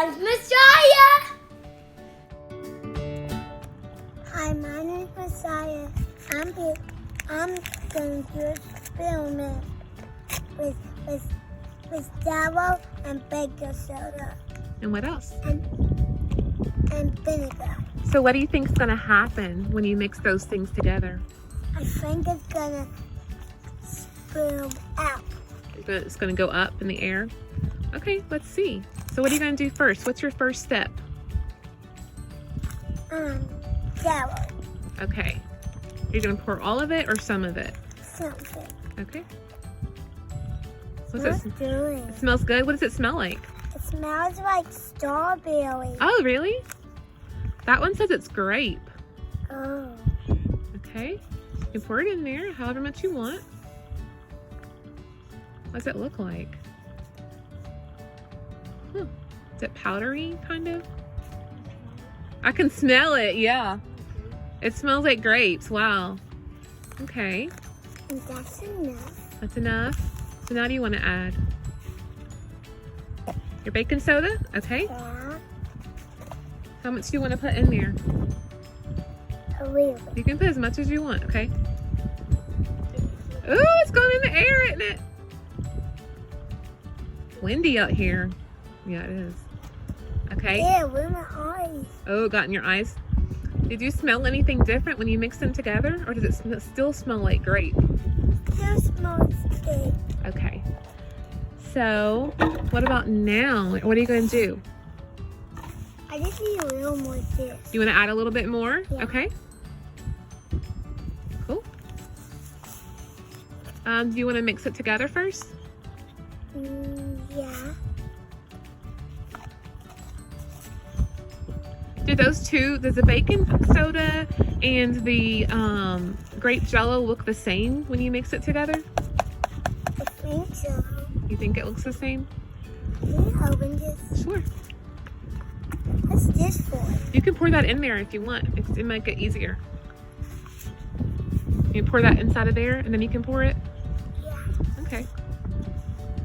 I'm Moziya. Hi, my name is Moziya. I'm going to do an experiment with Jello and baking soda And what else? and vinegar. So what do you think is going to happen when you mix those things together? I think it's gonna spill out. It's going to go up in the air? Okay, let's see. So what are you going to do first? What's your first step? Jello. Okay. You're going to pour all of it or some of it? Something. Okay. What's it doing? It smells good. What does it smell like? It smells like strawberry. Oh, really? That one says it's grape. Oh. Okay. You can pour it in there however much you want. What does it look like? Is it powdery, kind of? I can smell it, yeah. It smells like grapes. Wow. Okay. And that's enough. That's enough. So now what do you want to add? Your baking soda? Okay. Yeah. How much do you want to put in there? A little. You can put as much as you want, okay? Ooh, it's going in the air, isn't it? Windy out here. Yeah, it is. Okay. Yeah, with my eyes. Oh, it got in your eyes. Did you smell anything different when you mix them together? Or does it still smell like grape? Still smells good. Okay. So, what about now? What are you going to do? I just need a little more of this. You want to add a little bit more? Yeah. Okay. Cool. Do you want to mix it together first? Yeah. Do those two, does the baking soda and the grape jello look the same when you mix it together? I think so. You think it looks the same? Can you open this? Sure. What's this for? You can pour that in there if you want. It might get easier. You pour that inside of there and then you can pour it? Yeah. Okay.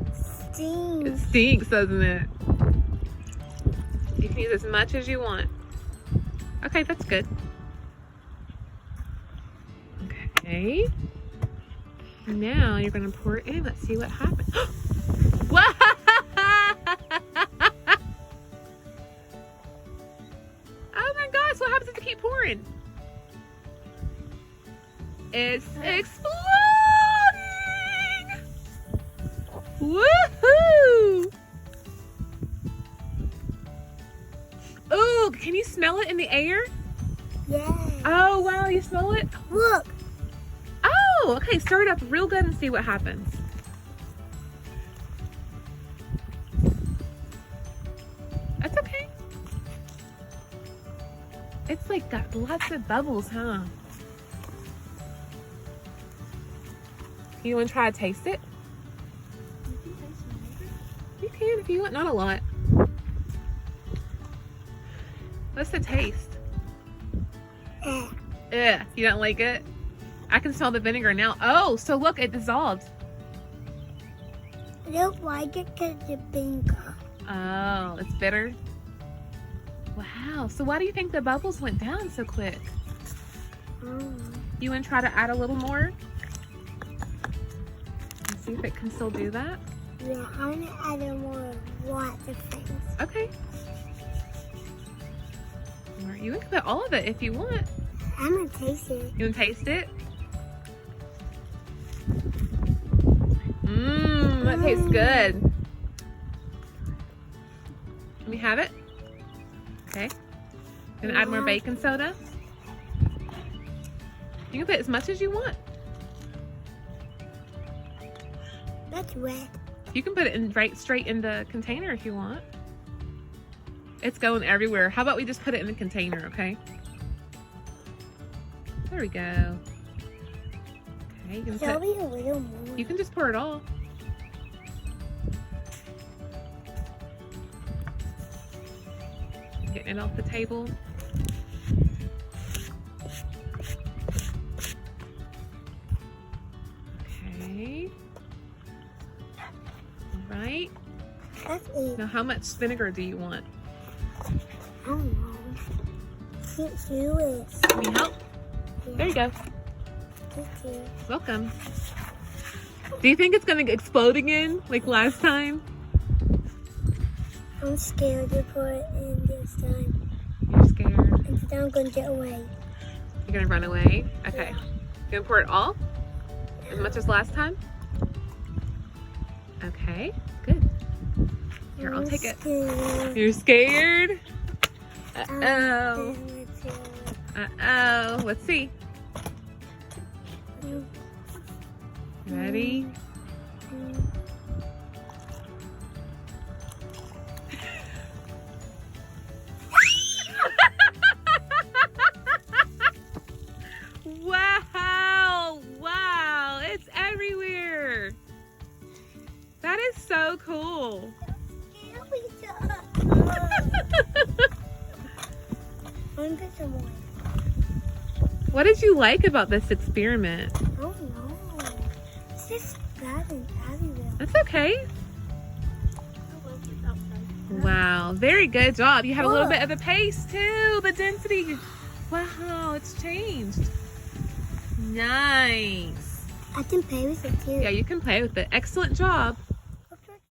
It Steam. stinks, doesn't it? You can use as much as you want. Okay, that's good. Okay. Now you're gonna pour it in. Let's see what happens. Wow! Oh my gosh, what happens if you keep pouring? It's exploding! Woohoo! Oh, can you smell it in the air? Yeah. Oh, wow, you smell it? Look. Oh, okay, stir it up real good and see what happens. That's okay. It's like got lots of bubbles, huh? You want to try to taste it? You can if you want, not a lot. What's the taste? Yeah, you don't like it? I can smell the vinegar now. Oh, so look, it dissolved. I don't like it because it's vinegar. Oh, it's bitter? Wow, so why do you think the bubbles went down so quick? You want to try to add a little more? And see if it can still do that? Yeah, I want to add a more lots of things. Okay. Or you can put all of it if you want. I'm going to taste it. You want to taste it? Mmm, that tastes good. Let me have it. Okay. Gonna add more baking soda. You can put as much as you want. That's wet. You can put it in right straight in the container if you want. It's going everywhere. How about we just put it in the container, okay? There we go. Okay, you Shall we a little more? you can just pour it all. Getting it off the table. Okay. All right. That's it. Now, how much vinegar do you want? I don't know. Can't do it. Can you help? There you go. Thank you. Welcome. Do you think it's gonna explode again, like last time? I'm scared to put it in this time. You're scared. And then I'm gonna get away. You're gonna run away? Okay. You gonna pour it all? As much as last time? Okay, good. Here, I'll take it. Scared. You're scared? I'm Uh-oh. scared. Uh-oh. Let's see. Mm, Ready? mm. Wow! Wow! It's everywhere! That is so cool! I'm get some more. What did you like about this experiment? I don't know. It's just bad and everywhere. That's okay. Wow, very good job. You have a little bit of the pace too, the density. Wow, it's changed. Nice. I can play with it too. Yeah, you can play with it. Excellent job.